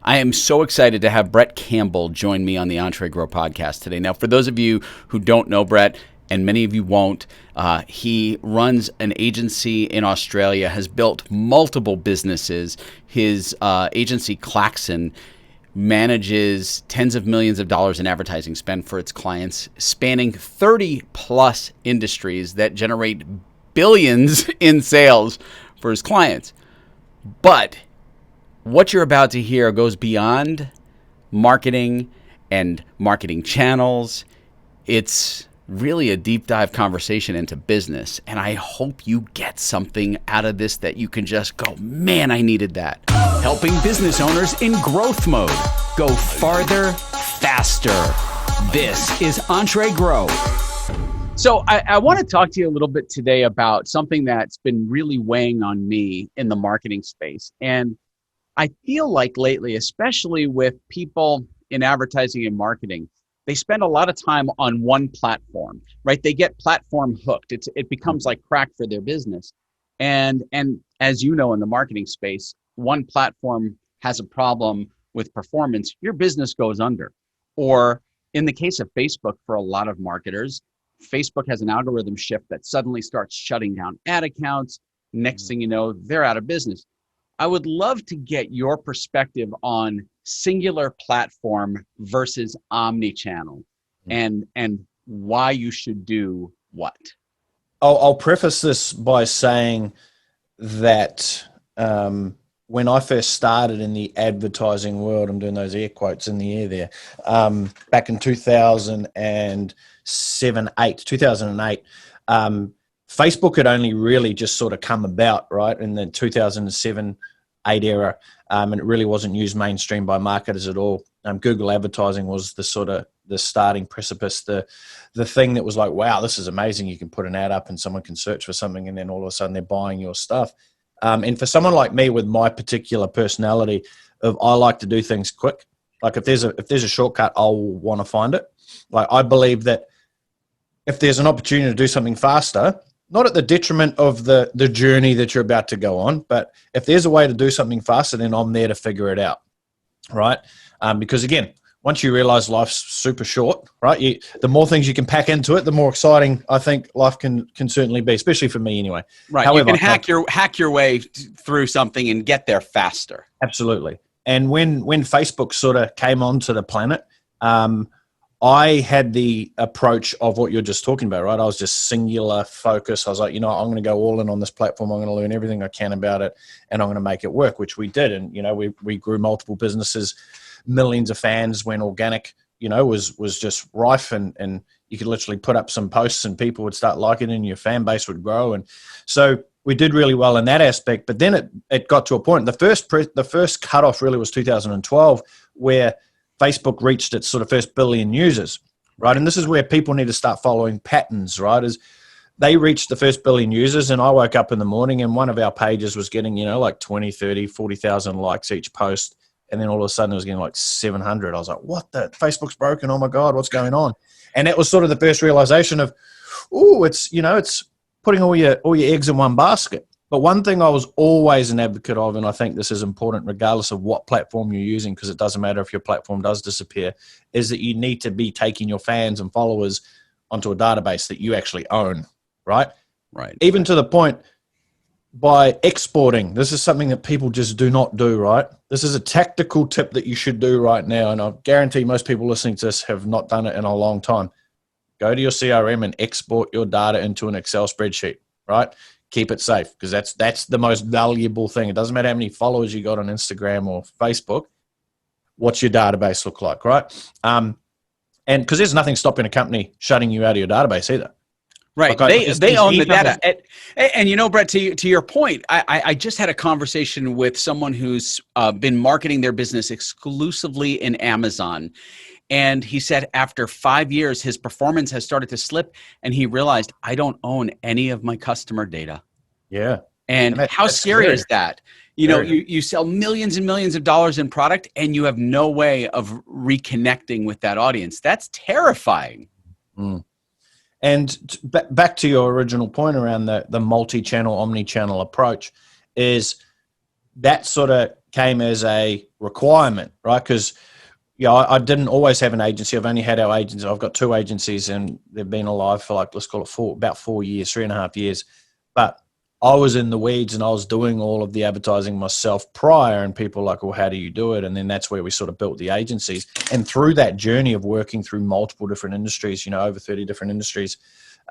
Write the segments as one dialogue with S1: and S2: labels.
S1: I am so excited to have Brett Campbell join me on the EntreGrow podcast today. Now, for those of you who don't know Brett, and many of you won't, he runs an agency in Australia, has built multiple businesses. His agency, Claxon, manages tens of millions of dollars in advertising spend for its clients, spanning 30 plus industries that generate billions in sales for his clients. But what you're about to hear goes beyond marketing and marketing channels. It's really a deep dive conversation into business. And I hope you get something out of this that you can just go, man, I needed that. Helping business owners in growth mode go farther, faster. This is EntreGrow. So I want to talk to you a little bit today about something that's been really weighing on me in the marketing space. And I feel like lately, especially with people in advertising and marketing, they spend a lot of time on one platform, right? They get platform hooked. It becomes like crack for their business. And as you know, in the marketing space, one platform has a problem with performance, your business goes under. Or in the case of Facebook, for a lot of marketers, Facebook has an algorithm shift that suddenly starts shutting down ad accounts. Next thing you know, they're out of business. I would love to get your perspective on singular platform versus omnichannel and why you should do what.
S2: I'll preface this by saying that when I first started in the advertising world, I'm doing those air quotes in the air there, back in 2008, Facebook had only really just sort of come about, right, in the 2007-8 era, and it really wasn't used mainstream by marketers at all. Google advertising was the sort of the starting precipice, the thing that was like, wow, this is amazing. You can put an ad up and someone can search for something, and then all of a sudden they're buying your stuff. And for someone like me with my particular personality, I like to do things quick. Like if there's a shortcut, I'll want to find it. Like I believe that if there's an opportunity to do something faster, not at the detriment of the journey that you're about to go on, but if there's a way to do something faster, then I'm there to figure it out, right? Because again, once you realize life's super short, right? The more things you can pack into it, the more exciting I think life can certainly be, especially for me anyway.
S1: Right. However, you can hack your way through something and get there faster.
S2: Absolutely. And when Facebook sort of came onto the planet, I had the approach of what you're just talking about, right? I was just singular focus. I was like, I'm going to go all in on this platform. I'm going to learn everything I can about it, and I'm going to make it work, which we did. And, we grew multiple businesses, millions of fans when organic, was just rife, and you could literally put up some posts and people would start liking it and your fan base would grow. And so we did really well in that aspect. But then it got to a point. The first cutoff really was 2012, where Facebook reached its sort of first billion users, right? And this is where people need to start following patterns, right? As they reached the first billion users, and I woke up in the morning and one of our pages was getting, like 20, 30, 40,000 likes each post. And then all of a sudden it was getting like 700. I was like, what the? Facebook's broken. Oh my God, what's going on? And that was sort of the first realization of, it's putting all your eggs in one basket. But one thing I was always an advocate of, and I think this is important regardless of what platform you're using, because it doesn't matter if your platform does disappear, is that you need to be taking your fans and followers onto a database that you actually own, right?
S1: Right.
S2: Even to the point by exporting. This is something that people just do not do, right? This is a tactical tip that you should do right now, and I guarantee most people listening to this have not done it in a long time. Go to your CRM and export your data into an Excel spreadsheet, right? Keep it safe, because that's the most valuable thing. It doesn't matter how many followers you got on Instagram or Facebook. What's your database look like, right? And because there's nothing stopping a company shutting you out of your database either.
S1: Right. They own the data. And Brett, to your point, I just had a conversation with someone who's been marketing their business exclusively in Amazon. And he said after 5 years, his performance has started to slip, and he realized, I don't own any of my customer data.
S2: Yeah.
S1: And how scary is that? You sell millions and millions of dollars in product, and you have no way of reconnecting with that audience. That's terrifying.
S2: Mm. And back to your original point around the multi-channel, omni-channel approach is that sort of came as a requirement, right? Because I didn't always have an agency. I've only had our agency. I've got 2 agencies, and they've been alive for let's call it about 4 years, 3.5 years. But I was in the weeds and I was doing all of the advertising myself prior, and people were like, well, how do you do it? And then that's where we sort of built the agencies. And through that journey of working through multiple different industries, over 30 different industries,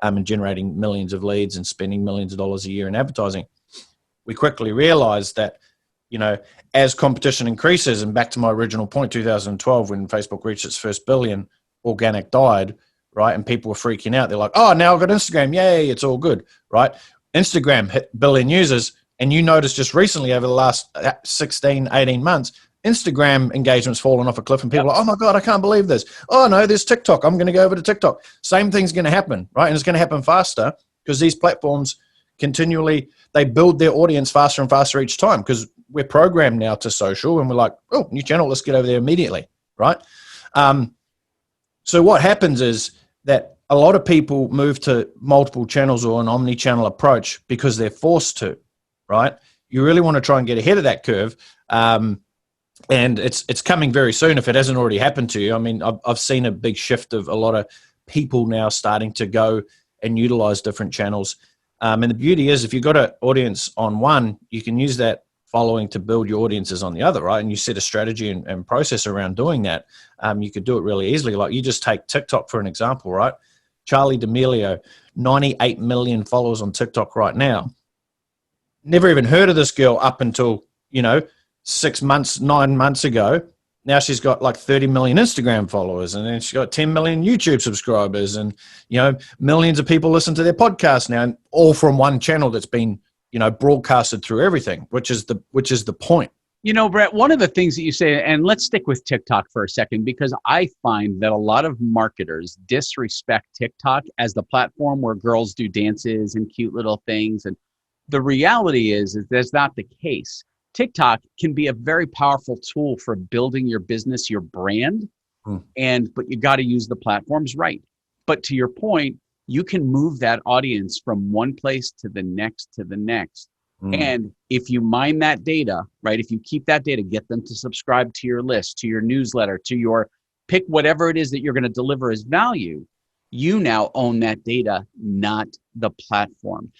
S2: and generating millions of leads and spending millions of dollars a year in advertising, we quickly realized that, as competition increases, and back to my original point, 2012, when Facebook reached its first billion, organic died, right? And people were freaking out. They're like, oh, now I've got Instagram. Yay, it's all good, right? Instagram hit billion users, and you notice just recently over the last 16, 18 months, Instagram engagement's fallen off a cliff, and people are like, oh my God, I can't believe this. Oh no, there's TikTok. I'm going to go over to TikTok. Same thing's going to happen, right? And it's going to happen faster because these platforms continually, they build their audience faster and faster each time, because we're programmed now to social, and we're like, oh, new channel, let's get over there immediately, right? So what happens is that a lot of people move to multiple channels or an omni-channel approach because they're forced to, right? You really want to try and get ahead of that curve. And it's coming very soon if it hasn't already happened to you. I mean, I've seen a big shift of a lot of people now starting to go and utilize different channels. And the beauty is, if you've got an audience on one, you can use that following to build your audiences on the other, right? And you set a strategy and process around doing that. You could do it really easily. Like, you just take TikTok for an example, right? Charlie D'Amelio, 98 million followers on TikTok right now. Never even heard of this girl up until, 6 months, 9 months ago. Now she's got like 30 million Instagram followers, and then she's got 10 million YouTube subscribers, and, millions of people listen to their podcast now, and all from one channel that's been, broadcasted through everything, which is the point.
S3: Brett, one of the things that you say, and let's stick with TikTok for a second, because I find that a lot of marketers disrespect TikTok as the platform where girls do dances and cute little things. And the reality is that's not the case. TikTok can be a very powerful tool for building your business, your brand, but you got to use the platforms right. But to your point, you can move that audience from one place to the next to the next. And if you mine that data, right, if you keep that data, get them to subscribe to your list, to your newsletter, to your pick, whatever it is that you're going to deliver as value, you now own that data, not the platform.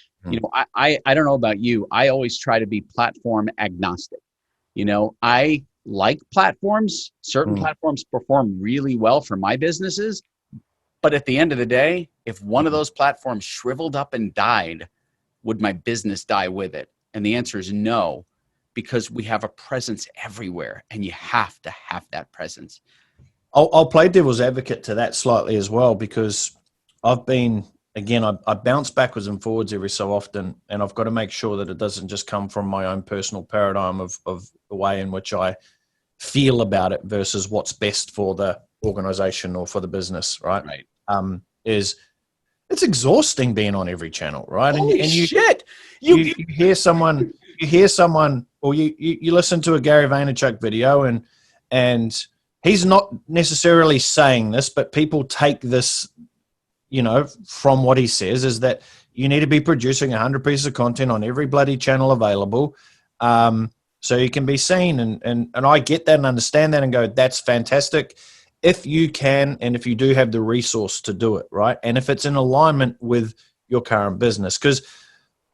S3: I don't know about you. I always try to be platform agnostic. I like platforms. Certain platforms perform really well for my businesses. But at the end of the day, if one of those platforms shriveled up and died, would my business die with it? And the answer is no, because we have a presence everywhere, and you have to have that presence.
S2: I'll play devil's advocate to that slightly as well, because I've been, again, I bounce backwards and forwards every so often, and I've got to make sure that it doesn't just come from my own personal paradigm of the way in which I feel about it versus what's best for the organization or for the business, right?
S3: Right.
S2: It's exhausting being on every channel, right?
S3: Holy shit!
S2: You hear someone, or you listen to a Gary Vaynerchuk video, and he's not necessarily saying this, but people take this, from what he says, is that you need to be producing 100 pieces of content on every bloody channel available, so you can be seen. And I get that and understand that and go, that's fantastic. If you can, and if you do have the resource to do it, right? And if it's in alignment with your current business, because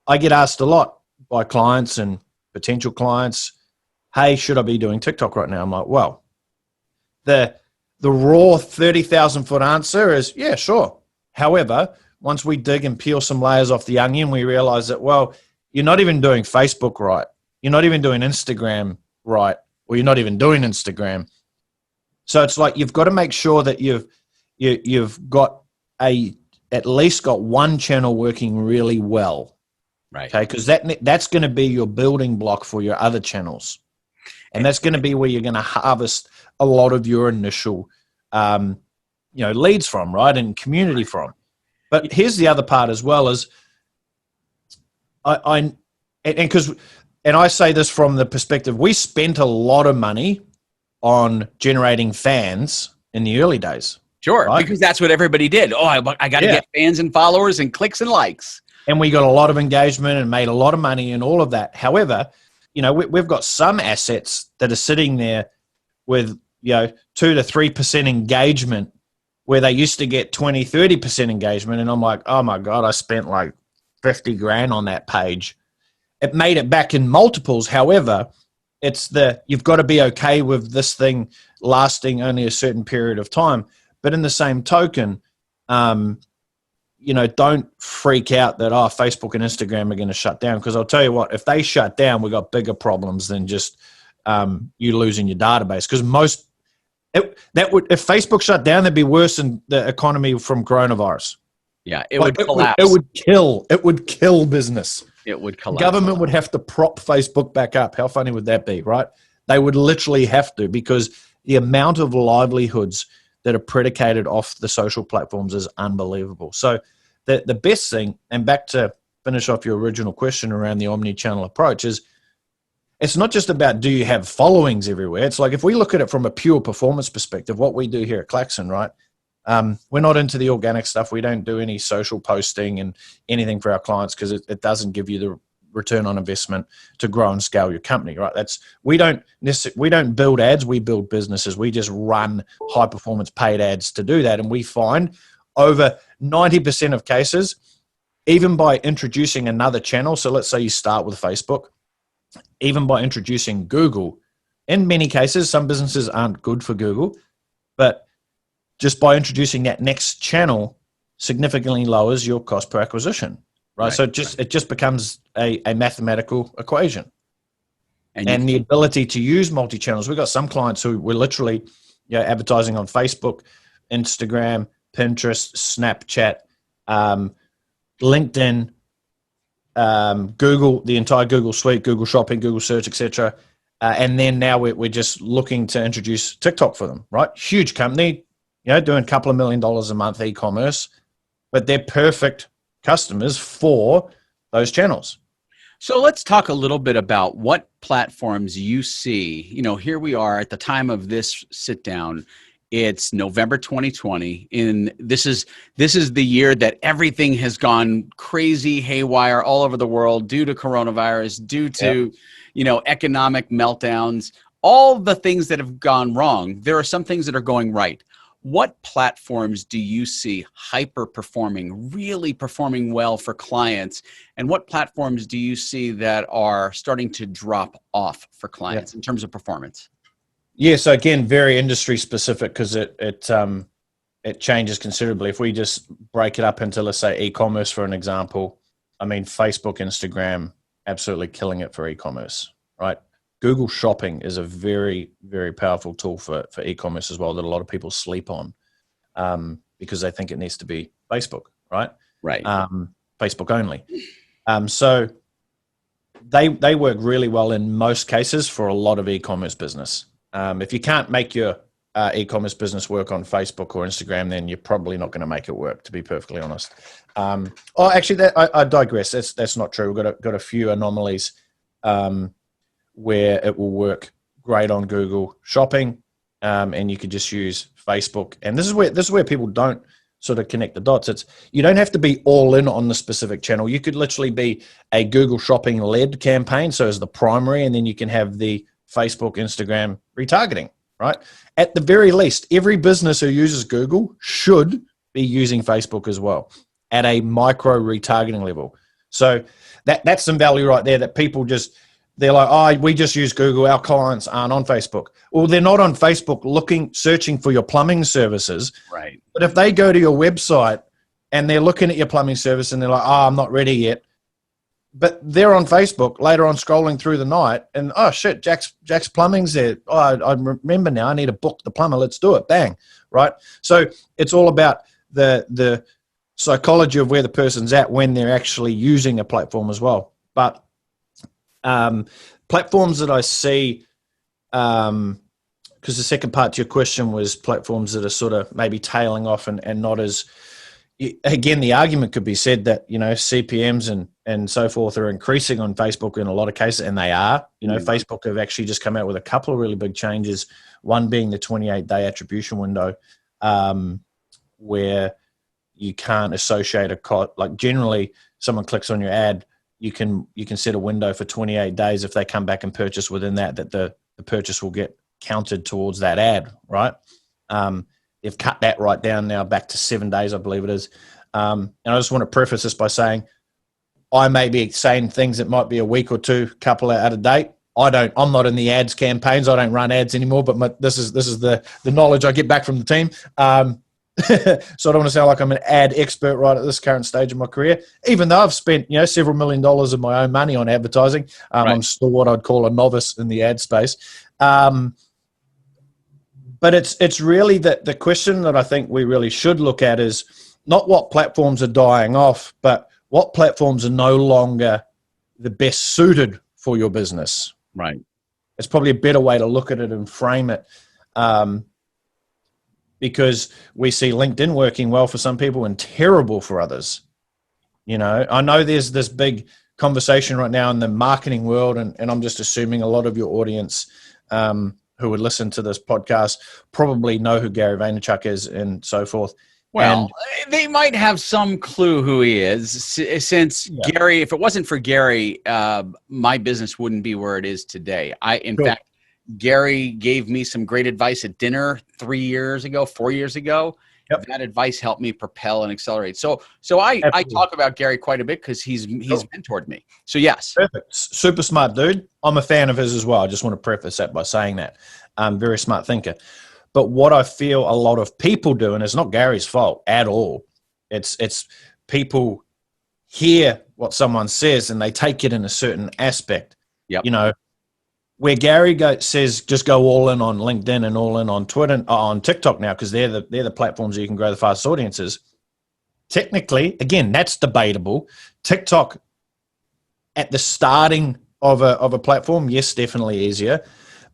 S2: I get asked a lot by clients and potential clients, hey, should I be doing TikTok right now? I'm like, well, the raw 30,000 foot answer is, yeah, sure. However, once we dig and peel some layers off the onion, we realize that, well, you're not even doing Facebook right. You're not even doing Instagram right, or you're not even doing Instagram. So it's like you've got to make sure that you've got at least got one channel working really well,
S3: right?
S2: Okay, because that's going to be your building block for your other channels, and that's going to be where you're going to harvest a lot of your initial, leads from, right, and community from. But here's the other part as well: is I say this from the perspective, we spent a lot of money on generating fans in the early days.
S3: Sure,
S2: right?
S3: Because that's what everybody did. Oh, I got to get fans and followers and clicks and likes.
S2: And we got a lot of engagement and made a lot of money and all of that. However, we've got some assets that are sitting there with 2 to 3% engagement, where they used to get 20-30% engagement, and I'm like, oh my god, I spent like 50 grand on that page. It made it back in multiples. However, you've got to be okay with this thing lasting only a certain period of time. But in the same token, don't freak out that Facebook and Instagram are going to shut down, because I'll tell you what, if they shut down, we've got bigger problems than just you losing your database. Because if Facebook shut down, that'd be worse than the economy from coronavirus.
S3: Yeah, it would collapse.
S2: It would kill business.
S3: It would collapse.
S2: Government would have to prop Facebook back up. How funny would that be, right? They would literally have to, because the amount of livelihoods that are predicated off the social platforms is unbelievable. So the best thing, and back to finish off your original question around the omni-channel approach, is it's not just about do you have followings everywhere. It's like, if we look at it from a pure performance perspective, what we do here at Claxon, right? We're not into the organic stuff. We don't do any social posting and anything for our clients, because it doesn't give you the return on investment to grow and scale your company, right? We don't build ads, we build businesses. We just run high performance paid ads to do that. And we find over 90% of cases, even by introducing another channel, so let's say you start with Facebook, even by introducing Google, in many cases, some businesses aren't good for Google, but just by introducing that next channel significantly lowers your cost per acquisition, right? So it just becomes a mathematical equation. And the ability to use multi-channels. We've got some clients who were literally advertising on Facebook, Instagram, Pinterest, Snapchat, LinkedIn, Google, the entire Google suite, Google Shopping, Google Search, etc. And then now we're just looking to introduce TikTok for them, right? Huge company, doing a couple of $1 million a month e-commerce, but they're perfect customers for those channels.
S3: So let's talk a little bit about what platforms you see. Here we are at the time of this sit down. It's November 2020, and this is the year that everything has gone crazy, haywire all over the world due to coronavirus, due to economic meltdowns, all the things that have gone wrong. There are some things that are going right. What platforms do you see hyper performing, really performing well for clients? And what platforms do you see that are starting to drop off for clients in terms of performance?
S2: Yeah, so again, very industry specific, because it changes considerably. If we just break it up into, let's say, e-commerce, for an example, Facebook, Instagram, absolutely killing it for e-commerce, right? Google Shopping is a very, very powerful tool for e-commerce as well, that a lot of people sleep on because they think it needs to be Facebook, right?
S3: Right.
S2: Facebook only. So they work really well in most cases for a lot of e-commerce business. If you can't make your e-commerce business work on Facebook or Instagram, then you're probably not going to make it work, to be perfectly honest. Actually, I digress. That's not true. We've got a few anomalies where it will work great on Google Shopping, and you could just use Facebook. And this is where people don't sort of connect the dots. You don't have to be all in on the specific channel. You could literally be a Google Shopping led campaign, so as the primary, and then you can have the Facebook, Instagram retargeting, right? At the very least, every business who uses Google should be using Facebook as well at a micro retargeting level. So that's some value right there, that people they're like, we just use Google, our clients aren't on Facebook. Well, they're not on Facebook searching for your plumbing services.
S3: Right.
S2: But if they go to your website and they're looking at your plumbing service and they're like, I'm not ready yet, but they're on Facebook later on scrolling through the night and, oh shit, Jack's Plumbing's there. Oh, I remember now, I need to book the plumber. Let's do it. Bang. Right. So it's all about the psychology of where the person's at when they're actually using a platform as well. But platforms that I see, because the second part to your question was platforms that are sort of maybe tailing off and not as, again, the argument could be said that, CPMs and so forth are increasing on Facebook in a lot of cases, and they are. Facebook have actually just come out with a couple of really big changes, one being the 28-day attribution window, where you can't associate a cost. Like generally, someone clicks on your ad, you can set a window for 28 days. If they come back and purchase within that the purchase will get counted towards that ad, right? They've cut that right down now back to 7 days, I believe it is. And I just want to preface this by saying I may be saying things that might be a week or two, couple out of date. I'm not in the ads campaigns. I don't run ads anymore, but this is the knowledge I get back from the team. So I don't want to sound like I'm an ad expert right at this current stage of my career, even though I've spent, several $1 million of my own money on advertising. Right. I'm still what I'd call a novice in the ad space. But it's really the question that I think we really should look at is not what platforms are dying off, but what platforms are no longer the best suited for your business.
S3: Right.
S2: It's probably a better way to look at it and frame it. Because we see LinkedIn working well for some people and terrible for others. I know there's this big conversation right now in the marketing world, and I'm just assuming a lot of your audience who would listen to this podcast probably know who Gary Vaynerchuk is and so forth.
S3: Well, they might have some clue who he is, since Gary, if it wasn't for Gary, my business wouldn't be where it is today. In fact, Gary gave me some great advice at dinner 4 years ago. Yep. That advice helped me propel and accelerate. So I talk about Gary quite a bit because he's mentored me. So yes.
S2: Perfect. Super smart dude. I'm a fan of his as well. I just want to preface that by saying that. Very smart thinker. But what I feel a lot of people do, and it's not Gary's fault at all, it's people hear what someone says and they take it in a certain aspect.
S3: Yep.
S2: Where Gary says just go all in on LinkedIn and all in on Twitter, on TikTok now, because they're the platforms where you can grow the fastest audiences. Technically, again, that's debatable. TikTok at the starting of a platform, yes, definitely easier.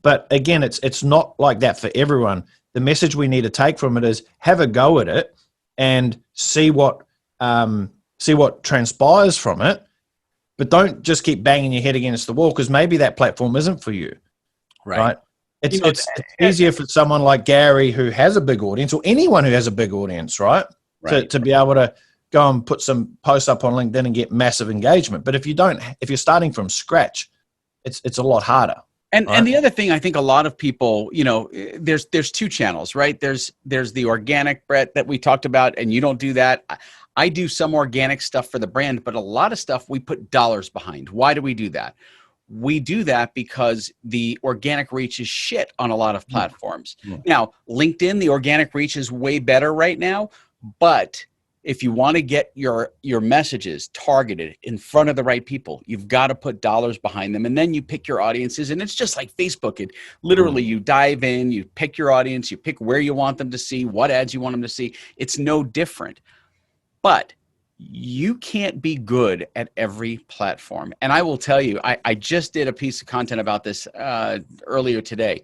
S2: But again, it's not like that for everyone. The message we need to take from it is have a go at it and see what transpires from it. But don't just keep banging your head against the wall because maybe that platform isn't for you. Right? It's easier for someone like Gary who has a big audience, or anyone who has a big audience, right? To be able to go and put some posts up on LinkedIn and get massive engagement. But if you're starting from scratch, it's a lot harder.
S3: And the other thing, I think a lot of people, there's two channels, right? There's the organic, Brett, that we talked about, and you don't do that. I do some organic stuff for the brand, but a lot of stuff we put dollars behind. Why do we do that? We do that because the organic reach is shit on a lot of platforms. Mm-hmm. Now, LinkedIn, the organic reach is way better right now, but if you want to get your messages targeted in front of the right people, you've got to put dollars behind them, and then you pick your audiences. And it's just like Facebook. It literally, you dive in, you pick your audience, you pick where you want them to see, what ads you want them to see. It's no different. But you can't be good at every platform. And I will tell you, I just did a piece of content about this earlier today.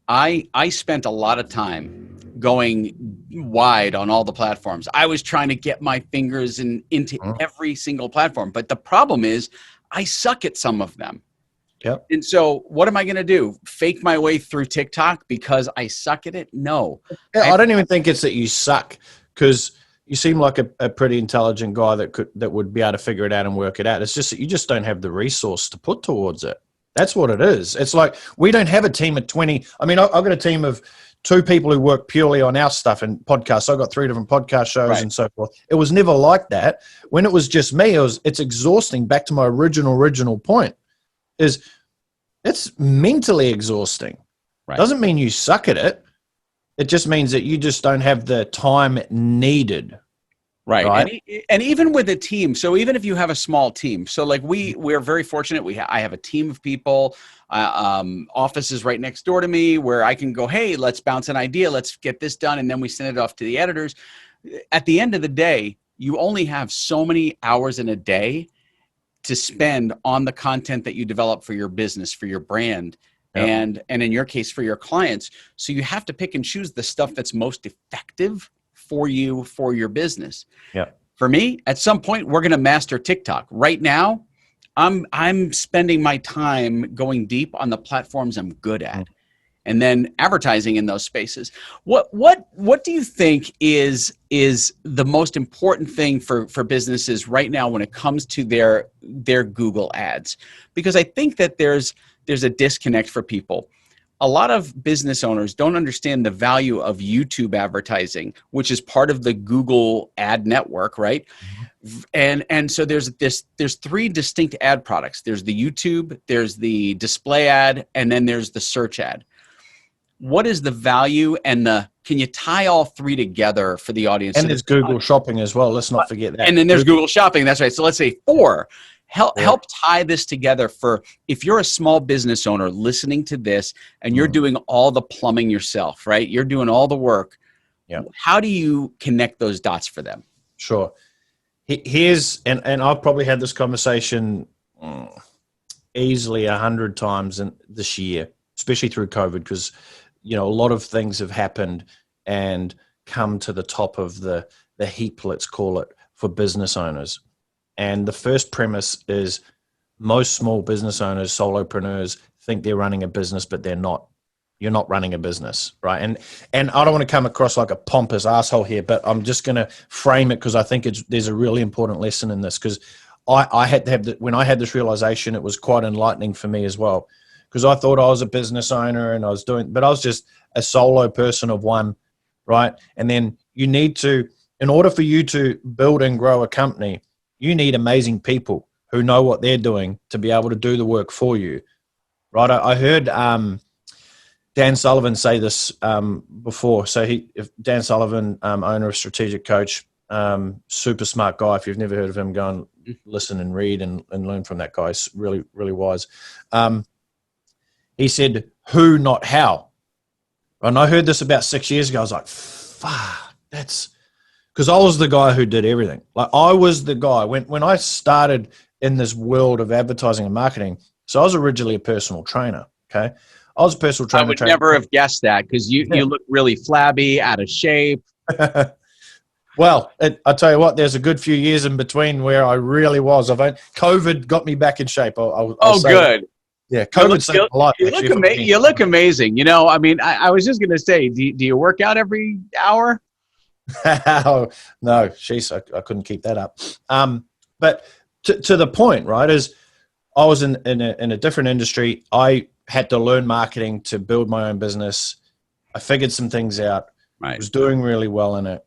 S3: I spent a lot of time going wide on all the platforms. I was trying to get my fingers into every single platform. But the problem is I suck at some of them.
S2: Yep.
S3: And so what am I going to do? Fake my way through TikTok because I suck at it? No.
S2: I don't even think it's that you suck, because you seem like a pretty intelligent guy that would be able to figure it out and work it out. It's just that you just don't have the resource to put towards it. That's what it is. It's like we don't have a team of 20. I mean, I've got a team of 2 people who work purely on our stuff and podcasts. I've got 3 different podcast shows and so forth. It was never like that. When it was just me, it's exhausting. Back to my original point is it's mentally exhausting. Right. Doesn't mean you suck at it. It just means that you just don't have the time needed.
S3: Right. And even with a team, so even if you have a small team, so like we're very fortunate. I have a team of people, offices right next door to me where I can go, hey, let's bounce an idea. Let's get this done. And then we send it off to the editors. At the end of the day, you only have so many hours in a day to spend on the content that you develop for your business, for your brand. Yep. And in your case, for your clients. So you have to pick and choose the stuff that's most effective for you, for your business.
S2: Yeah.
S3: For me, at some point, we're going to master TikTok. Right now, I'm spending my time going deep on the platforms I'm good at.
S1: and then advertising in those spaces. What do you think is the most important thing for businesses right now when it comes to their Google ads? Because I think that there's a disconnect for people. A lot of business owners don't understand the value of YouTube advertising, which is part of the Google ad network, right? And so there's three distinct ad products. There's the YouTube, there's the display ad, and then there's the search ad. What is the value and can you tie all three together for the audience?
S2: And there's Google Shopping as well. Let's not forget that.
S1: And then there's Google Shopping. That's right. So let's say 4. Help tie this together for if you're a small business owner listening to this and you're doing all the plumbing yourself, right? You're doing all the work.
S2: Yeah.
S1: How do you connect those dots for them?
S2: Sure. Here's, and I've probably had this conversation easily 100 times this year, especially through COVID, because, a lot of things have happened and come to the top of the heap, let's call it, for business owners. And the first premise is most small business owners, solopreneurs, think they're running a business, but they're not. You're not running a business, right? And I don't want to come across like a pompous asshole here, but I'm just going to frame it because I think there's a really important lesson in this. Because I had to have when I had this realization, it was quite enlightening for me as well. Because I thought I was a business owner and but I was just a solo person of one, right? And then you need to, in order for you to build and grow a company, you need amazing people who know what they're doing to be able to do the work for you, right? I heard Dan Sullivan say this before. So Dan Sullivan, owner of Strategic Coach, super smart guy. If you've never heard of him, go and listen and read and learn from that guy. He's really, really wise. He said, who, not how. And I heard this about 6 years ago. I was like, fuck, that's... Because I was the guy who did everything. Like I was the guy when I started in this world of advertising and marketing. So I was originally a personal trainer. Okay. I was a personal trainer.
S3: I would never have guessed that because you look really flabby, out of shape.
S2: Well, I tell you what, there's a good few years in between where I really was. COVID got me back in shape. I'll say
S3: good.
S2: That. Yeah, COVID saved my life.
S3: You look amazing. I mean, I was just going to say, do you work out every hour?
S2: No, jeez, I couldn't keep that up. But to the point, right, is I was in a different industry. I had to learn marketing to build my own business. I figured some things out.
S3: Right.
S2: I was doing really well in it.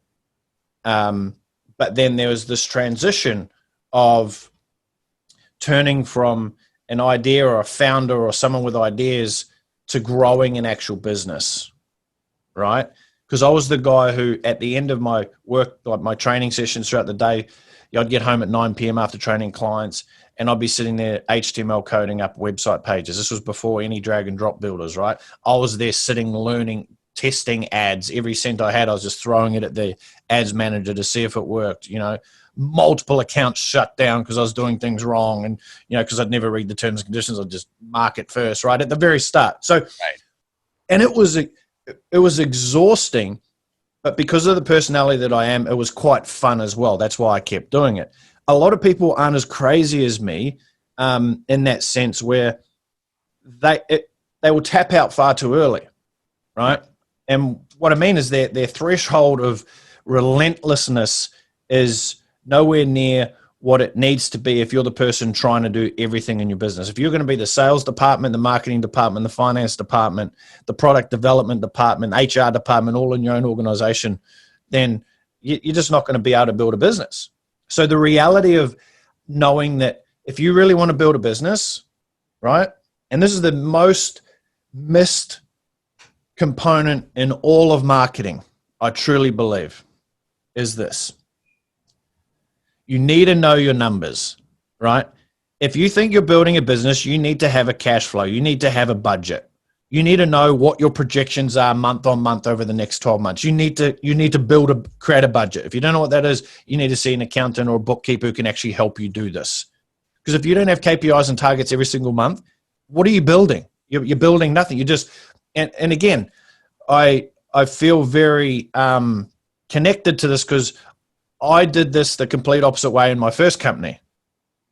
S2: But then there was this transition of turning from an idea or a founder or someone with ideas to growing an actual business, right? Because I was the guy who, at the end of my work, like my training sessions throughout the day, I'd get home at 9 p.m. after training clients, and I'd be sitting there HTML coding up website pages. This was before any drag and drop builders, right? I was there sitting, learning, testing ads. Every cent I had, I was just throwing it at the ads manager to see if it worked. Multiple accounts shut down because I was doing things wrong, and because I'd never read the terms and conditions, I'd just mark it first, right at the very start. So, right. And it was exhausting, but because of the personality that I am, it was quite fun as well. That's why I kept doing it. A lot of people aren't as crazy as me in that sense, where they will tap out far too early, right? And what I mean is their threshold of relentlessness is nowhere near what it needs to be if you're the person trying to do everything in your business. If you're going to be the sales department, the marketing department, the finance department, the product development department, HR department, all in your own organization, then you're just not going to be able to build a business. So the reality of knowing that if you really want to build a business, right, and this is the most missed component in all of marketing, I truly believe, is this. You need to know your numbers, right? If you think you're building a business, you need to have a cash flow. You need to have a budget. You need to know what your projections are month on month over the next 12 months. You need to create a budget. If you don't know what that is, you need to see an accountant or a bookkeeper who can actually help you do this. Because if you don't have KPIs and targets every single month, what are you building? You're building nothing. You just, and again, I feel very connected to this because I did this the complete opposite way in my first company,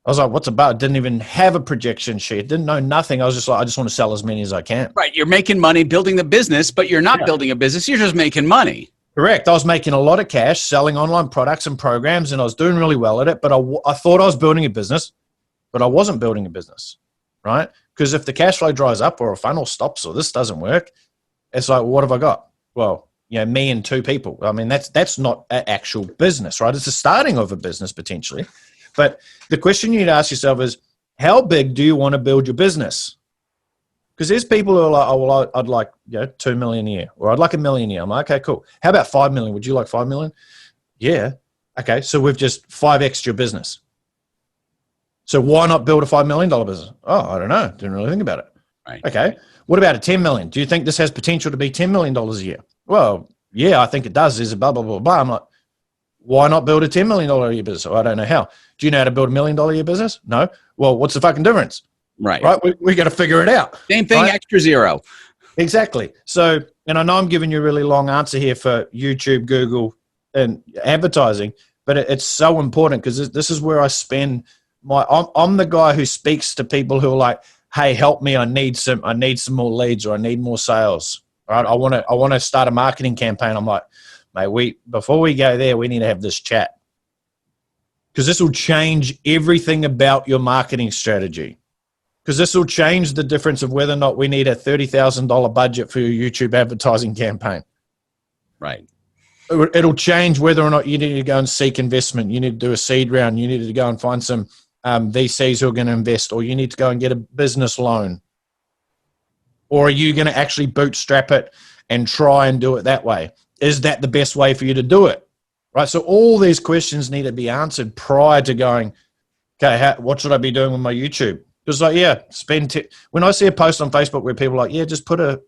S2: I was like, what's about? Didn't even have a projection sheet. Didn't know nothing. I was just like, I just want to sell as many as I can.
S1: Right. You're making money building the business, but you're not building a business. You're just making money.
S2: Correct. I was making a lot of cash selling online products and programs, and I was doing really well at it. But I thought I was building a business, but I wasn't building a business, right? Because if the cash flow dries up or a funnel stops or this doesn't work, it's like, what have I got? Well, me and two people. I mean, that's not an actual business, right? It's the starting of a business potentially. But the question you need to ask yourself is, how big do you want to build your business? Because there's people who are like, oh, well, I'd like 2 million a year, or I'd like $1 million a year. I'm like, okay, cool. How about 5 million? Would you like 5 million? Yeah. Okay, so we've just 5x'd your business. So why not build a $5 million business? Oh, I don't know. Didn't really think about it.
S1: Right.
S2: Okay. What about a 10 million? Do you think this has potential to be $10 million a year? Well, yeah, I think it does. There's a blah, blah, blah, blah. I'm like, why not build a $10 million a year business? Oh, I don't know how. Do you know how to build $1 million a year business? No. Well, what's the fucking difference?
S1: Right.
S2: Right. We got to figure it out.
S1: Same thing, right? Extra zero.
S2: Exactly. So, and I know I'm giving you a really long answer here for YouTube, Google, and advertising, but it's so important because this is where I spend I'm the guy who speaks to people who are like, hey, help me. I need some more leads, or I need more sales. Right. I want to start a marketing campaign. I'm like, mate, before we go there, we need to have this chat, because this will change everything about your marketing strategy. Because this will change the difference of whether or not we need a $30,000 budget for your YouTube advertising campaign.
S1: Right.
S2: It'll change whether or not you need to go and seek investment. You need to do a seed round. You need to go and find some VCs who are going to invest, or you need to go and get a business loan. Or are you going to actually bootstrap it and try and do it that way? Is that the best way for you to do it? Right. So all these questions need to be answered prior to going, okay, what should I be doing with my YouTube? Because when I see a post on Facebook where people are like, yeah, just put a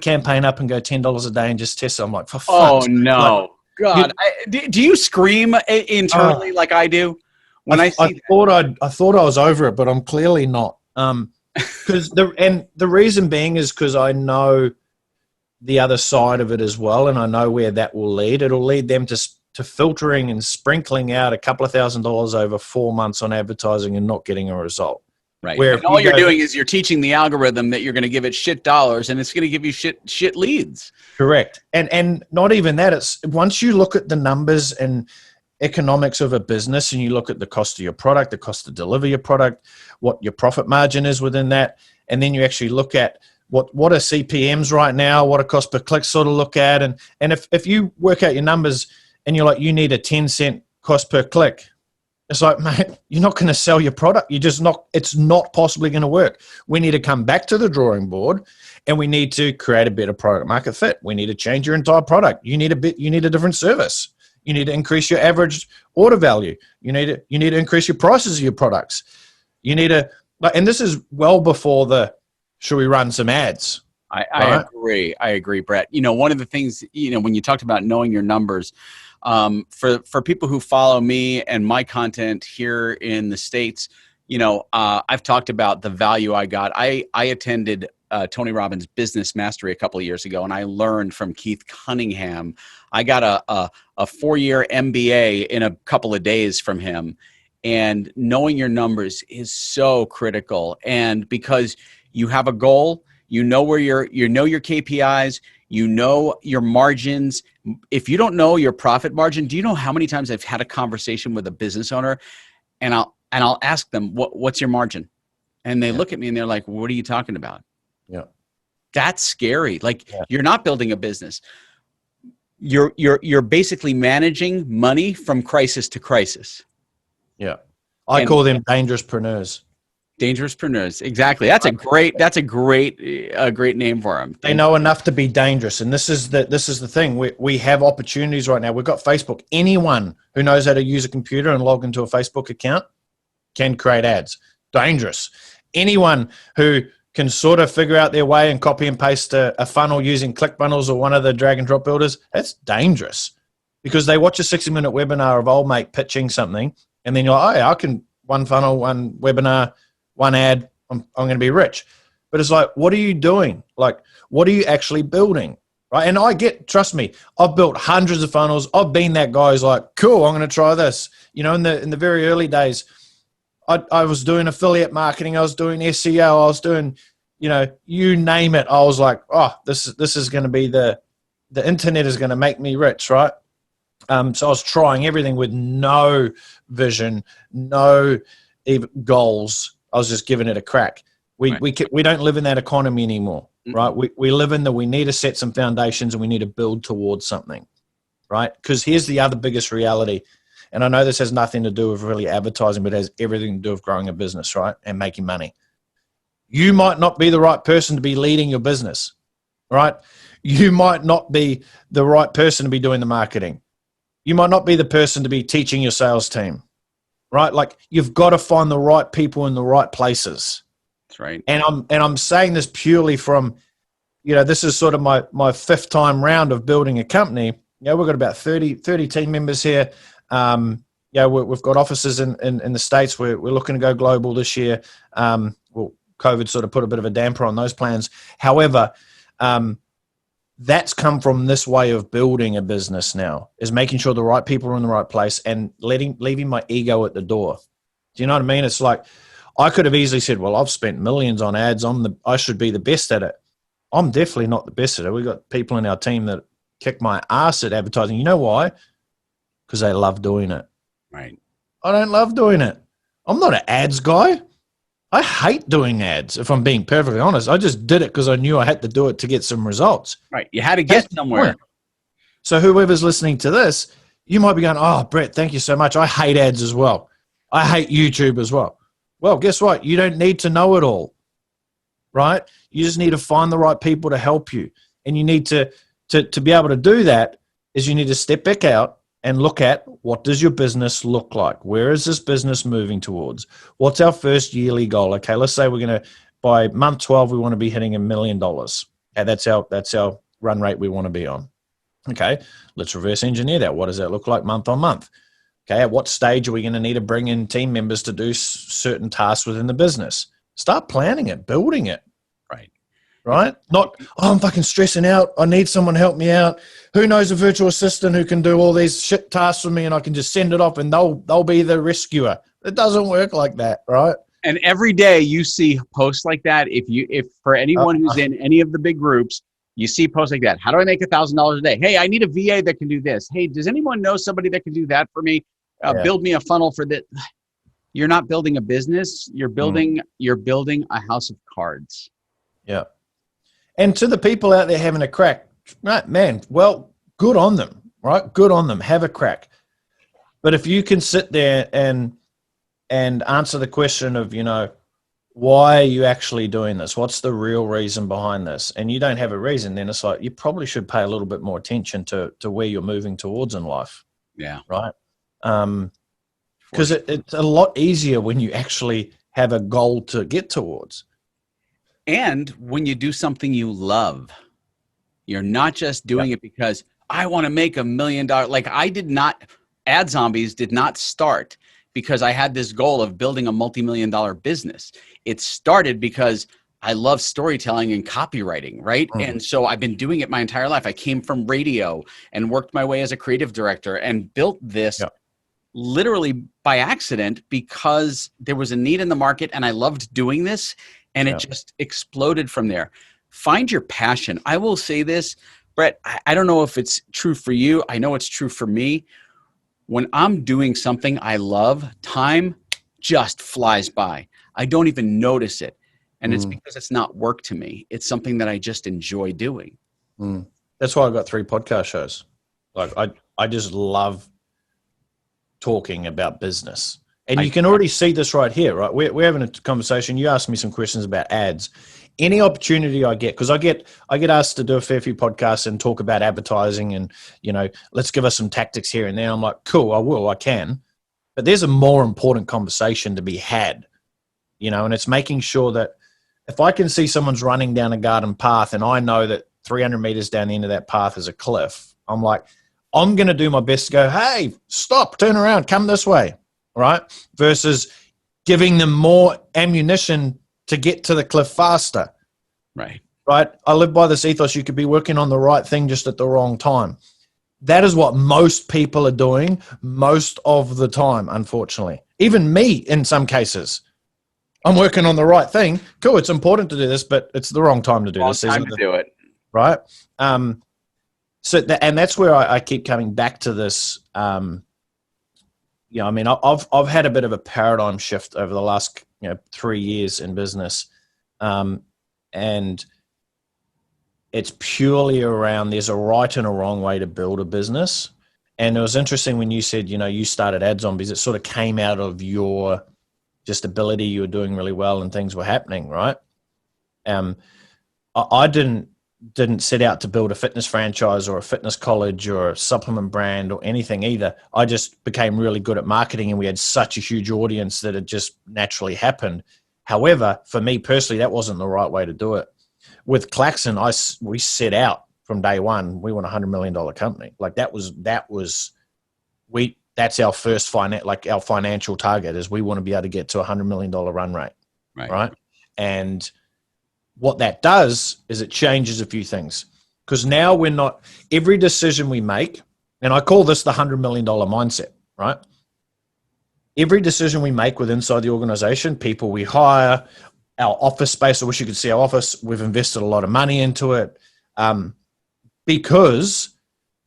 S2: campaign up and go $10 a day and just test it. I'm like, for fuck's sake.
S1: No. God. Do you scream internally like I do? When I
S2: thought I was over it, but I'm clearly not. Because the reason being is because I know the other side of it as well, and I know where that will lead. It'll lead them to filtering and sprinkling out a couple of $1,000s over 4 months on advertising and not getting a result.
S1: Right. Where and all you're doing is you're teaching the algorithm that you're going to give it shit dollars, and it's going to give you shit leads.
S2: Correct. And not even that. It's once you look at the numbers and economics of a business, and you look at the cost of your product, the cost to deliver your product, what your profit margin is within that, and then you actually look at what are CPMs right now, what a cost per click sort of look at, and if you work out your numbers and you're like, you need a 10-cent cost per click, it's like, mate, you're not going to sell your product. It's not possibly going to work. We need to come back to the drawing board, and we need to create a better product market fit. We need to change your entire product. You need a different service. You need to increase your average order value. You need to increase your prices of your products. You need to, and this is well before should we run some ads?
S1: I agree, Brett. One of the things, when you talked about knowing your numbers, for people who follow me and my content here in the States, I've talked about the value I got. I attended Tony Robbins' Business Mastery a couple of years ago, and I learned from Keith Cunningham. I got a 4-year MBA in a couple of days from him, and knowing your numbers is so critical. And because you have a goal, you know your KPIs, you know your margins. If you don't know your profit margin, do you know how many times I've had a conversation with a business owner, and I'll ask them, what's your margin? And they look at me and they're like, what are you talking about?
S2: Yeah.
S1: That's scary. You're not building a business. You're basically managing money from crisis to crisis.
S2: Yeah. I call them dangerouspreneurs.
S1: Dangerouspreneurs. Exactly. That's a great name for them.
S2: They know enough to be dangerous. And this is the thing. We have opportunities right now. We've got Facebook. Anyone who knows how to use a computer and log into a Facebook account can create ads. Dangerous. Anyone who can sort of figure out their way and copy and paste a funnel using ClickFunnels or one of the drag and drop builders, that's dangerous, because they watch a 60-minute webinar of old mate pitching something, and then you're like, oh, yeah, I can one funnel, one webinar, one ad, I'm going to be rich. But it's like, what are you doing? What are you actually building? Right? And trust me, I've built hundreds of funnels. I've been that guy who's like, cool, I'm going to try this. In the very early days, I was doing affiliate marketing. I was doing SEO. I was doing, you name it. I was like, oh, this is going to be the internet is going to make me rich, right? So I was trying everything with no vision, no even goals. I was just giving it a crack. We don't live in that economy anymore, right? We live in we need to set some foundations and we need to build towards something, right? Because here's the other biggest reality. And I know this has nothing to do with really advertising, but it has everything to do with growing a business, right? And making money. You might not be the right person to be leading your business, right? You might not be the right person to be doing the marketing. You might not be the person to be teaching your sales team, right? Like, you've got to find the right people in the right places.
S3: That's right.
S2: And I'm saying this purely from, this is sort of my fifth time round of building a company. We've got about 30 team members here. We've got offices in the States. We're looking to go global this year. COVID sort of put a bit of a damper on those plans. However, that's come from this way of building a business now, is making sure the right people are in the right place and leaving my ego at the door. Do you know what I mean? It's like, I could have easily said, well, I've spent millions on ads. I should be the best at it. I'm definitely not the best at it. We've got people in our team that kick my ass at advertising. You know why? Because they love doing it.
S3: Right.
S2: I don't love doing it. I'm not an ads guy. I hate doing ads, if I'm being perfectly honest. I just did it because I knew I had to do it to get some results.
S3: Right. You had to get somewhere.
S2: So whoever's listening to this, you might be going, oh, Brett, thank you so much. I hate ads as well. I hate YouTube as well. Well, guess what? You don't need to know it all, right? You just need to find the right people to help you. And you need to be able to do that is you need to step back out and look at, what does your business look like? Where is this business moving towards? What's our first yearly goal? Okay, let's say we're going to, by month 12, we want to be hitting $1 million. And that's our run rate we want to be on. Okay, let's reverse engineer that. What does that look like month on month? Okay, at what stage are we going to need to bring in team members to do certain tasks within the business? Start planning it, building it. Right? Not, oh, I'm fucking stressing out. I need someone to help me out. Who knows a virtual assistant who can do all these shit tasks for me and I can just send it off and they'll be the rescuer. It doesn't work like that, right?
S3: And every day you see posts like that. If for anyone who's in any of the big groups, you see posts like that. How do I make $1,000 a day? Hey, I need a VA that can do this. Hey, does anyone know somebody that can do that for me? Build me a funnel for that. You're not building a business. You're building a house of cards.
S2: Yeah. And to the people out there having a crack, right, man, well, good on them, right? Good on them. Have a crack. But if you can sit there and answer the question of, why are you actually doing this? What's the real reason behind this? And you don't have a reason, then it's like, you probably should pay a little bit more attention to where you're moving towards in life.
S3: Yeah.
S2: Right? Because it's a lot easier when you actually have a goal to get towards.
S3: And when you do something you love, you're not just doing it because I want to make $1 million. Like Ad Zombies did not start because I had this goal of building a multi-million-dollar business. It started because I love storytelling and copywriting, right? Mm-hmm. And so I've been doing it my entire life. I came from radio and worked my way as a creative director and built this literally by accident because there was a need in the market and I loved doing this. And it just exploded from there. Find your passion. I will say this, Brett, I don't know if it's true for you. I know it's true for me. When I'm doing something I love, time just flies by. I don't even notice it. And it's because it's not work to me. It's something that I just enjoy doing.
S2: That's why I've got 3 podcast shows. Like I just love talking about business. And you can already see this right here, right? We're having a conversation. You asked me some questions about ads. Any opportunity I get, because I get asked to do a fair few podcasts and talk about advertising and, let's give us some tactics here and there. I'm like, cool, I can. But there's a more important conversation to be had, and it's making sure that if I can see someone's running down a garden path and I know that 300 meters down the end of that path is a cliff, I'm like, I'm going to do my best to go, hey, stop, turn around, come this way. Right? Versus giving them more ammunition to get to the cliff faster.
S3: Right.
S2: Right? I live by this ethos. You could be working on the right thing just at the wrong time. That is what most people are doing most of the time, unfortunately. Even me, in some cases, I'm working on the right thing. Cool, it's important to do this, but it's the wrong time to do this.
S3: Time to do it,
S2: right? So that's where I keep coming back to this. I mean, I've had a bit of a paradigm shift over the last 3 years in business, and it's purely around there's a right and a wrong way to build a business. And it was interesting when you said, you started Ad Zombies. It sort of came out of your just ability. You were doing really well and things were happening, right? I didn't set out to build a fitness franchise or a fitness college or a supplement brand or anything either. I just became really good at marketing, and we had such a huge audience that it just naturally happened. However, for me personally, that wasn't the right way to do it. With Claxon, we set out from day one. We want $100 million company. Like that's our first our financial target is we want to be able to get to $100 million run rate. Right. And what that does is it changes a few things, because now we're not, every decision we make, and I call this the $100 million mindset, right? Every decision we make with inside the organization, people we hire, our office space, I wish you could see our office, we've invested a lot of money into it, because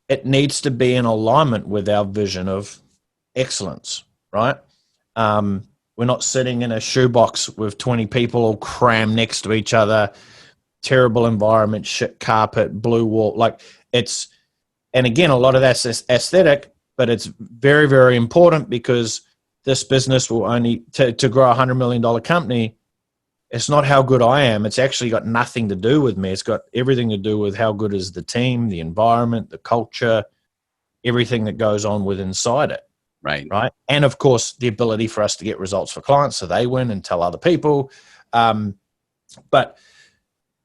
S2: it needs to be in alignment with our vision of excellence, right? We're not sitting in a shoebox with 20 people all crammed next to each other, terrible environment, shit carpet, blue wall. And again, a lot of that's aesthetic, but it's very, very important, because this business will only, to grow a $100 million company, it's not how good I am. It's actually got nothing to do with me. It's got everything to do with how good is the team, the environment, the culture, everything that goes on with inside it.
S3: Right.
S2: And of course, the ability for us to get results for clients so they win and tell other people. But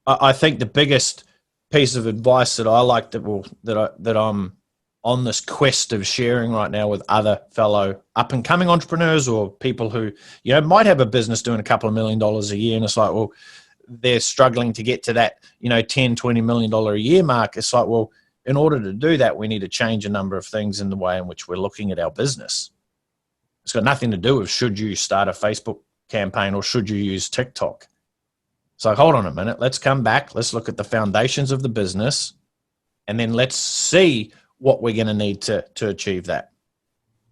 S2: I think the biggest piece of advice that I like that I'm on this quest of sharing right now with other fellow up and coming entrepreneurs, or people who, might have a business doing a couple of $1 million a year. And it's like, well, they're struggling to get to that, $10-20 million a year mark. It's like, well, in order to do that, we need to change a number of things in the way in which we're looking at our business. It's got nothing to do with should you start a Facebook campaign or should you use TikTok. So hold on a minute. Let's come back. Let's look at the foundations of the business, and then let's see what we're going to need to achieve that.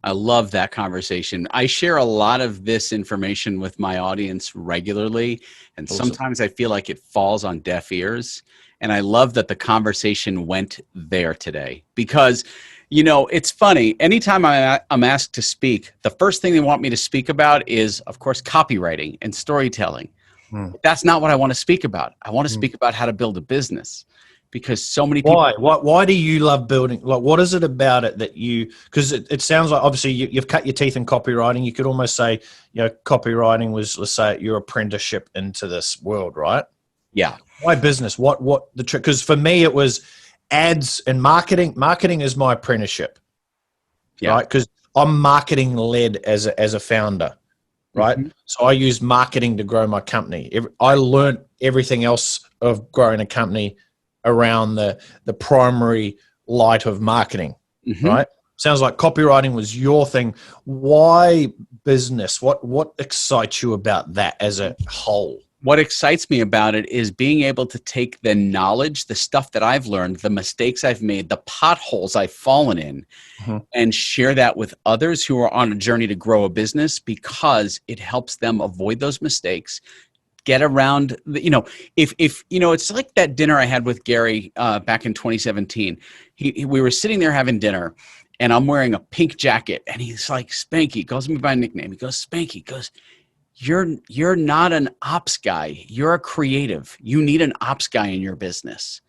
S3: I love that conversation. I share a lot of this information with my audience regularly, and
S2: Awesome. Sometimes
S3: I feel like it falls on deaf ears. And I love that the conversation went there today, because, it's funny. Anytime I'm asked to speak, the first thing they want me to speak about is, of course, copywriting and storytelling. But that's not what I want to speak about. I want to speak about how to build a business, because so many people.
S2: Why do you love building? Like, what is it about it that because it sounds like obviously you've cut your teeth in copywriting. You could almost say, copywriting was, let's say, your apprenticeship into this world, right?
S3: Yeah.
S2: Why business? What the trick? Because for me, it was ads and marketing. Marketing is my apprenticeship, right? Because I'm marketing led as a founder, right? Mm-hmm. So I used marketing to grow my company. I learned everything else of growing a company around the primary light of marketing, right? Sounds like copywriting was your thing. Why business? What excites you about that as a whole?
S3: What excites me about it is being able to take the knowledge, the stuff that I've learned, the mistakes I've made, the potholes I've fallen in, and share that with others who are on a journey to grow a business, because it helps them avoid those mistakes, get around, if it's like that dinner I had with Gary back in 2017. We were sitting there having dinner, and I'm wearing a pink jacket, and he's like, Spanky, calls me by nickname. He goes, Spanky, goes, You're not an ops guy. You're a creative. You need an ops guy in your business.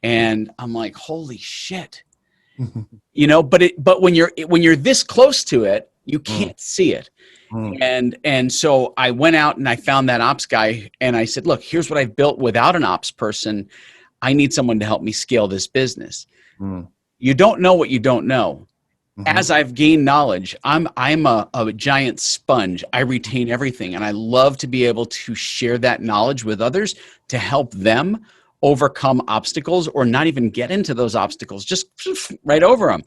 S3: And I'm like, holy shit. But when you're this close to it, you can't see it. And so I went out and I found that ops guy, and I said, look, here's what I've built without an ops person. I need someone to help me scale this business. You don't know what you don't know. As I've gained knowledge, I'm a giant sponge. I retain everything, and I love to be able to share that knowledge with others to help them
S1: overcome obstacles or not even get into those obstacles, just right over them.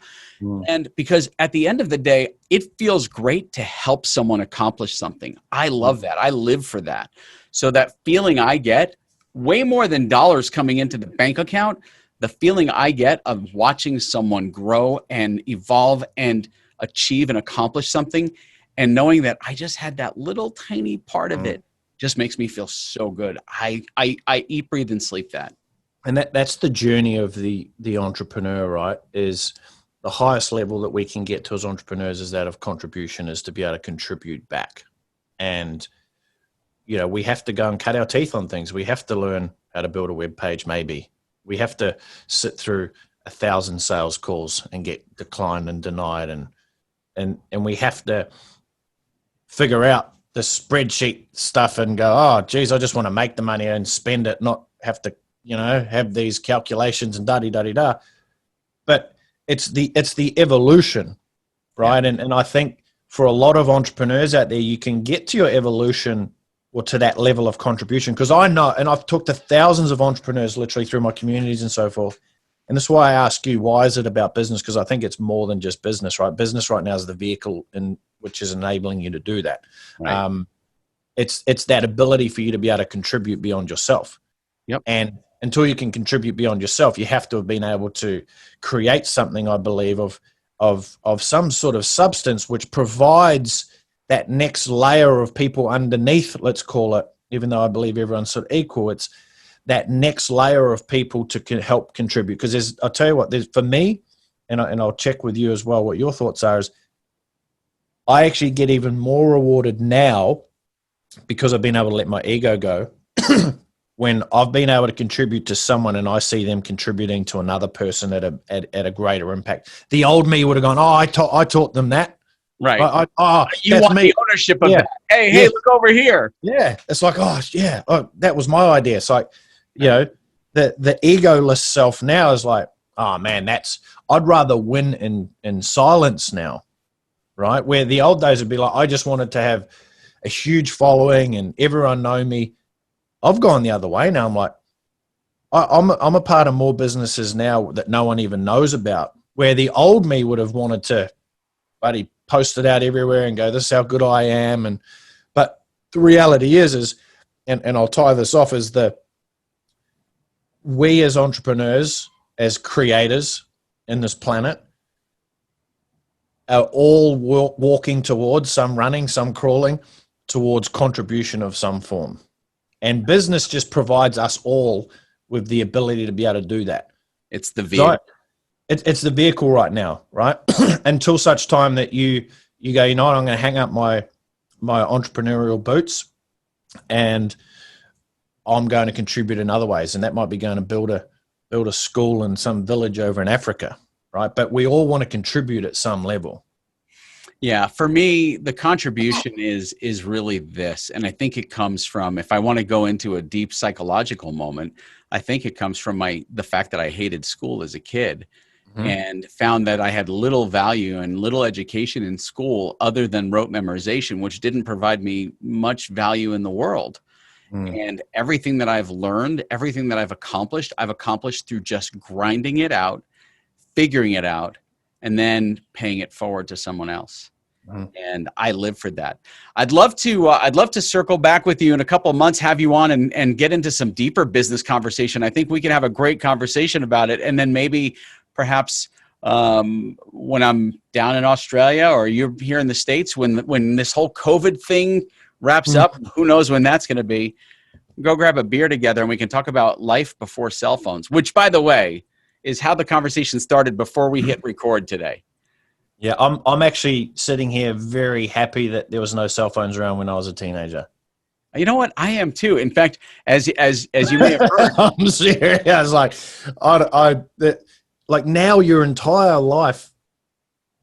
S1: And because at the end of the day, it feels great to help someone accomplish something. I love that. I live for that. So that feeling I get, way more than dollars coming into the bank account, the feeling I get of watching someone grow and evolve and achieve and accomplish something, and knowing that I just had that little tiny part of it, just makes me feel so good. I eat, breathe, and sleep that.
S2: And that's the journey of the entrepreneur, right? Is the highest level that we can get to as entrepreneurs is that of contribution, is to be able to contribute back. And, you know, we have to go and cut our teeth on things. We have to learn how to build a web page, maybe. We have to sit through 1,000 sales calls and get declined and denied. And we have to figure out the spreadsheet stuff and go, oh, geez, I just want to make the money and spend it, not have to, you know, have these calculations and da-di-da-di-da. But it's the evolution, right? Yeah. And I think for a lot of entrepreneurs out there, you can get to your evolution or to that level of contribution. Because I know, and I've talked to thousands of entrepreneurs literally through my communities and so forth. And that's why I ask you, why is it about business? Because I think it's more than just business, right? Business right now is the vehicle in which is enabling you to do that. Right. It's that ability for you to be able to contribute beyond yourself.
S1: Yep.
S2: And until you can contribute beyond yourself, you have to have been able to create something, I believe, of some sort of substance which provides that next layer of people underneath, let's call it, even though I believe everyone's sort of equal, it's that next layer of people to help contribute. Because I'll tell you what, for me, and I'll check with you as well what your thoughts are, is I actually get even more rewarded now because I've been able to let my ego go when I've been able to contribute to someone and I see them contributing to another person at a greater impact. The old me would have gone, oh, I taught them that.
S1: Right.
S3: You want me. The ownership of that. Hey, look over here.
S2: Yeah. It's like, that was my idea. It's like, you know, the egoless self now is like, oh man, I'd rather win in silence now. Right. Where the old days would be like, I just wanted to have a huge following and everyone know me. I've gone the other way now. I'm like, I'm a part of more businesses now that no one even knows about, where the old me would have wanted to post it out everywhere and go, this is how good I am. But the reality is, and I'll tie this off, is that we as entrepreneurs, as creators in this planet, are all walking towards, some running, some crawling, towards contribution of some form. And business just provides us all with the ability to be able to do that.
S1: It's the vehicle.
S2: So it's the vehicle right now, right? Until such time that you go, you know what, I'm going to hang up my entrepreneurial boots and I'm going to contribute in other ways. And that might be going to build a school in some village over in Africa, right? But we all want to contribute at some level.
S1: Yeah, for me, the contribution is really this. And I think it comes from, if I want to go into a deep psychological moment, I think it comes from the fact that I hated school as a kid and found that I had little value and little education in school other than rote memorization, which didn't provide me much value in the world. And everything that I've learned, everything that I've accomplished through just grinding it out, figuring it out, and then paying it forward to someone else. And I live for that. I'd love to circle back with you in a couple of months, have you on and get into some deeper business conversation. I think we can have a great conversation about it. And then maybe perhaps when I'm down in Australia or you're here in the States, when this whole COVID thing wraps up, who knows when that's going to be, go grab a beer together and we can talk about life before cell phones, which, by the way, is how the conversation started before we hit record today.
S2: Yeah, I'm actually sitting here very happy that there was no cell phones around when I was a teenager.
S1: You know what? I am too. In fact, as you may have heard,
S2: I'm serious. I was like, now your entire life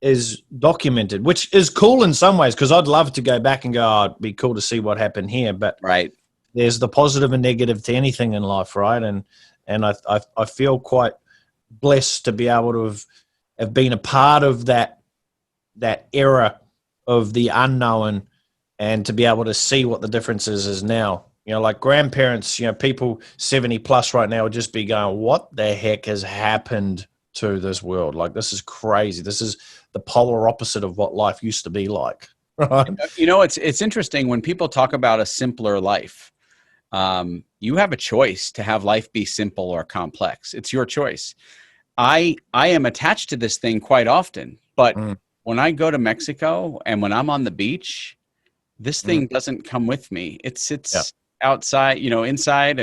S2: is documented, which is cool in some ways, because I'd love to go back and go, oh, it'd be cool to see what happened here. But
S1: right,
S2: there's the positive and negative to anything in life, right? And I feel quite blessed to be able to have been a part of that era of the unknown and to be able to see what the difference is now. You know, like grandparents, you know, people 70 plus right now would just be going, what the heck has happened to this world? Like, this is crazy. This is the polar opposite of what life used to be like. Right?
S1: You know, it's interesting when people talk about a simpler life. You have a choice to have life be simple or complex. It's your choice. I am attached to this thing quite often, but when I go to Mexico and when I'm on the beach, this thing doesn't come with me. It sits outside, you know, inside.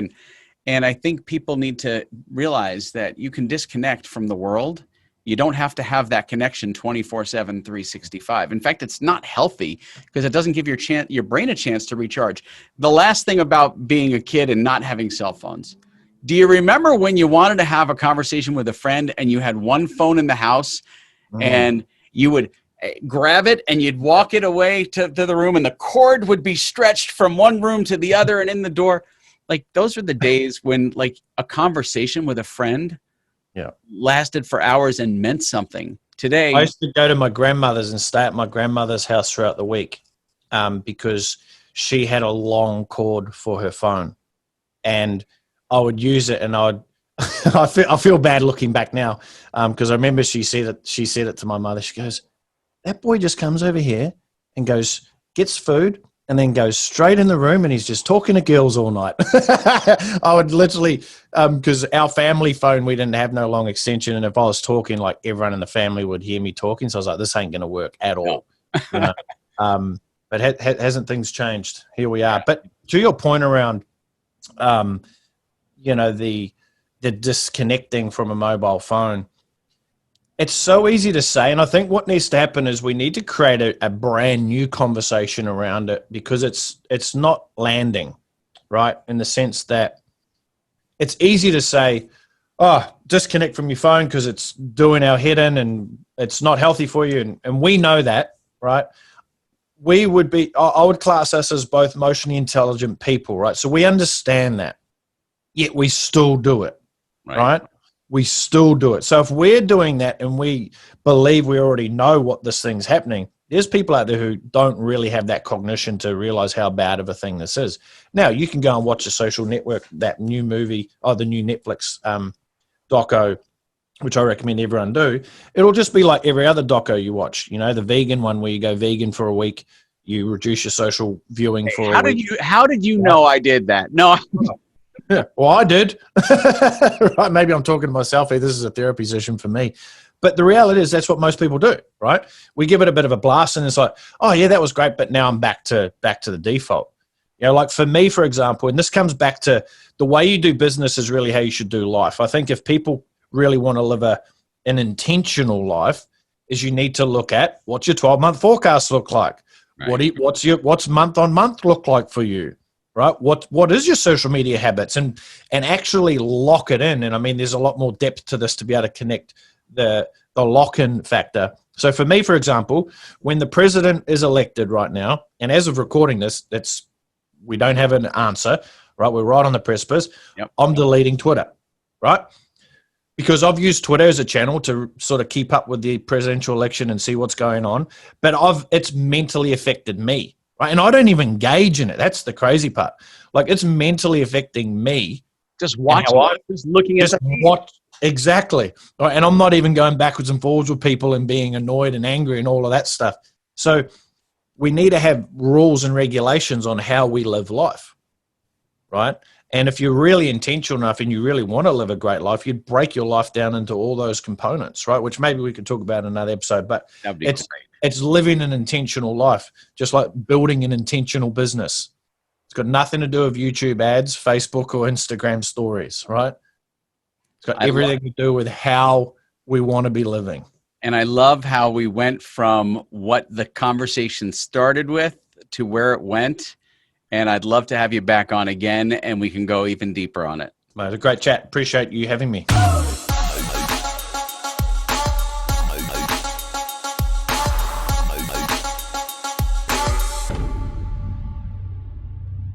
S1: And I think people need to realize that you can disconnect from the world. You don't have to have that connection 24/7, 365. In fact, it's not healthy because it doesn't give your brain a chance to recharge. The last thing about being a kid and not having cell phones. Do you remember when you wanted to have a conversation with a friend and you had one phone in the house and you would grab it and you'd walk it away to the room and the cord would be stretched from one room to the other and in the door? Like, those are the days when, like, a conversation with a friend lasted for hours and meant something. Today,
S2: I used to go to my grandmother's and stay at my grandmother's house throughout the week because she had a long cord for her phone, and I would use it, and I feel bad looking back now because I remember she said it to my mother. She goes, "That boy just comes over here and goes, gets food, and then goes straight in the room and he's just talking to girls all night." I would literally, because our family phone, we didn't have no long extension. And if I was talking, like, everyone in the family would hear me talking. So I was like, this ain't going to work at all. You know? But hasn't things changed? Here we are. But to your point around, you know, the disconnecting from a mobile phone, it's so easy to say, and I think what needs to happen is we need to create a brand new conversation around it because it's not landing, right? In the sense that it's easy to say, oh, disconnect from your phone because it's doing our head in and it's not healthy for you. And we know that, right? I would class us as both emotionally intelligent people, right? So we understand that, yet we still do it, right? We still do it. So if we're doing that and we believe we already know what this thing's happening, there's people out there who don't really have that cognition to realize how bad of a thing this is. Now, you can go and watch The Social Network, that new movie, or the new Netflix doco, which I recommend everyone do. It'll just be like every other doco you watch. You know, the vegan one where you go vegan for a week, you reduce your social viewing for a week.
S3: How did you know I did that? No.
S2: Yeah, well, I did. Right? Maybe I'm talking to myself here. This is a therapy session for me. But the reality is that's what most people do, right? We give it a bit of a blast and it's like, oh, yeah, that was great, but now I'm back to the default. You know, like for me, for example, and this comes back to the way you do business is really how you should do life. I think if people really want to live an intentional life, is you need to look at what's your 12-month forecast look like? Right. What's month on month look like for you? Right? What is your social media habits and actually lock it in? And I mean, there's a lot more depth to this to be able to connect the lock-in factor. So for me, for example, when the president is elected right now, and as of recording this, we don't have an answer, right? We're right on the precipice.
S1: Yep.
S2: I'm deleting Twitter, right? Because I've used Twitter as a channel to sort of keep up with the presidential election and see what's going on, but it's mentally affected me. Right? And I don't even engage in it. That's the crazy part. Like, it's mentally affecting me.
S3: Just watching, just looking at
S2: what exactly. Right? And I'm not even going backwards and forwards with people and being annoyed and angry and all of that stuff. So we need to have rules and regulations on how we live life, right? And if you're really intentional enough and you really want to live a great life, you'd break your life down into all those components, right? Which maybe we could talk about in another episode, but it's living an intentional life, just like building an intentional business. It's got nothing to do with YouTube ads, Facebook or Instagram stories, right? It's got everything to do with how we want to be living.
S1: And I love how we went from what the conversation started with to where it went. And I'd love to have you back on again and we can go even deeper on it.
S2: It was a great chat. Appreciate you having me.